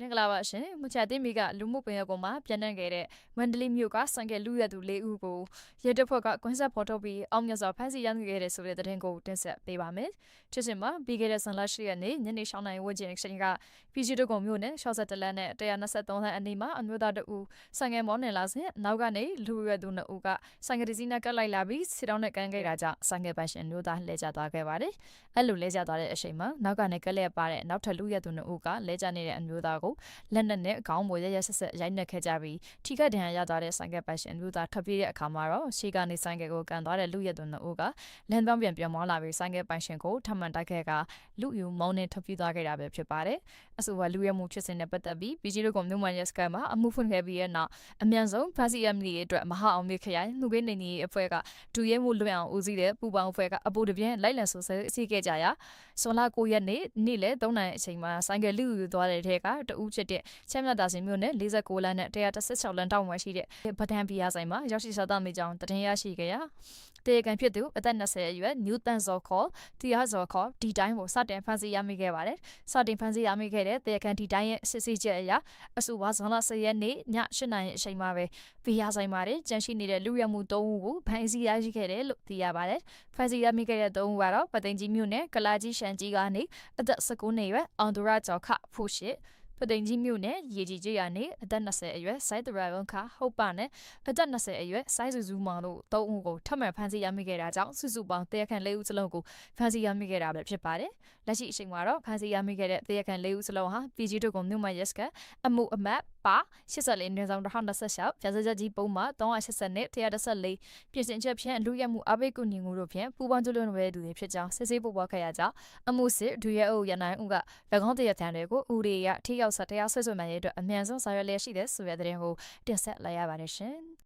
မင်္ဂလာပါရှင်မချတိမီကလူမှုပင်ရကောင်မှာပြန်နှံ့ခဲ့တဲ့မန္တလေးမြို့ကဆန်ကဲလူရသူ၄ဦးကိုရဲတပ်ဖွဲ့ကကွင်းဆက်ဖော်ထုတ်ပြီးအောင်မြတ်စွာဖမ်းဆီးရမိခဲ့တဲ့ဆိုတဲ့သတင်းကိုတင်ဆက်ပေးပါမယ်။ချစ်စင်မှာပြီးခဲ့တဲ့ဇန်လ10ရက်နေ့ညနေ6:00နာရီဝန်းကျင်အချိန်ကပြည်ကြီးတုံမြို့နယ်62လမ်းနဲ့123လမ်းအနီးမှာအမျိုးသားတို့ဆန်ကဲမောနယ်လာစဉ်နောက်ကနေလူရသူ2ဦးကဆန်ကဲစီနဲ့ကပ်လိုက်လာပြီးစစ်တောင်းနဲ့ကန်ခဲ့တာကြောင့်ဆန်ကဲပိုင်ရှင်မျိုးသားလဲကျသွားခဲ့ပါတယ်။အဲ့လိုလဲကျသွားတဲ့အချိန်မှာနောက်ကနေကက်လက်ပါတဲ့နောက်ထပ်လူရသူ2ဦးကလဲကျနေတဲ့အမျိုးသားကိုလက်နက်နဲ့ခေါင်းပေါ်ရဆက်ရိုက်နှက်ခဲ့ကြပြီးထိခိုက်ဒဏ်ရာရသွားတဲ့ဆိုင်ကယ်ပိုင်ရှင်လူသားထပ်ပြေးတဲ့အခါမှာတော့ရှေ့ကနေဆိုင်ကယ်ကိုကန်သွားတဲ့လူရဲသူ2ဦးကလမ်းပြောင်းပြန်မောလာပြီးဆိုင်ကယ်ပိုင်ရှင်ကိုထပ်မံတိုက်ခဲ့ကလူယူမောင်းနဲ့ထပ်ပြေးသွားခဲ့တာပဲဖြစ်ပါတယ်။အဆိုပါလူရဲမှုဖြစ်စဉ်နဲ့ပတ်သက်ပြီးပြည်ကြီးတို့ကမြို့မှာရက်စကန်မှာအမှုဖွင့်ခဲ့ပြီးတဲ့နောက်အမြန်ဆုံးဖမ်းဆီးရမိတဲ့အတွက်မဟာအောင်မြေခရိုင်လူပေးနေနေအဖွဲ့ကဒူရဲမှုလွတ်အောင်ဦးစီးတဲ့ပူပေါင်းအဖွဲ့ကအပူတပြင်းလိုက်လံဆိုဆဲအစီခဲ့ကြရာဆွန်လာ9ရက်နေ့လယ်3နာရီအချိန်မှာဆိုင်ကယ်လူယူသွားတဲ့ထဲကတဦးဖြစ်တဲ့ချမ်းမြတ်တာစင်မြို့နယ်46လမ်းနဲ့116လမ်းတောင်မှာရှိတဲ့ဗဒံပီယာဆိုင်မှာရောက်ရှိစားသားမိကြောင်းတင်ရရှိခဲ့ရာတေကန်ဖြစ်သူအသက်20အရွယ်နျူတန်ဇော်ခေါ်တီယာဇော်ခေါ်ဒီတိုင်းကိုစတင်ဖန်ဆီးရမိခဲ့ပါတယ်။စတင်ဖန်ဆီးရမိခဲ့တဲ့တေကန်ဒီတိုင်းရဲ့စစ်ဆေးချက်အရအဆိုပါဇွန်လ10ရက်နေ့ည8နာရီအချိန်မှာပဲပီယာဆိုင်မှာကျန်ရှိနေတဲ့လူရမှု3ဦးကိုဖမ်းဆီးရရှိခဲ့တယ်လို့သိရပါတယ်။ဖမ်းဆီးရမိခဲ့တဲ့3ဦးကတော့ပသိမ်ကြီးမြို့နယ်ကလာကြီးရှန်ကြီးကနေအသက်19နှစ်အရွယ်အောင်ဒူရာကျော်ခဖို့ရှိပသိမ်ကြီးမြို့နယ်ရေကြီးကျရနေအသက်20အရွယ်စိုက်တရဝန်ခဟုတ်ပါနဲ့အသက်20အရွယ်စိုက်စုစုမောင်တို့3ဦးကိုထပ်မံဖမ်းဆီးရမိခဲ့တာကြောင့်စုစုပေါင်းတရားခံ4ဦးစလုံးကိုဖမ်းဆီးရမိခဲ့တာပဲဖြစ်ပါတယ်။လက်ရှိအချိန်မှာတော့ဖမ်းဆီးရမိခဲ့တဲ့တရားခံ4ဦးစလုံးဟာပြည်ကြီးတို့ကမြို့မှာရက်စကအမှုအမတ်ပါ84နေဆောင်126ဖြာစကြကြီးပုံမှာ380နဲ့114ပြင်ဆင်ချက်ဖြင့်လူရမှုအဘိကုညီငူတို့ဖြင့်ပူပေါင်းကျလွန်ဝဲသူတွေဖြစ်ကြောင်းစစ်ဆေးပေါ်ပေါက်ခဲ့ရကြောင်းအမှုစစ်ဒူရဲအုပ်ရနိုင်ဦးက၎င်းတရားခံတွေကိုဦးရေရထိရောက်စတရားဆွေးဆွေးမှန်ရဲ့အတွက်အမြန်ဆုံးဆောင်ရွက်လျက်ရှိတဲ့ဆိုတဲ့သတင်းကိုတင်ဆက်လိုက်ရပါတယ်ရှင်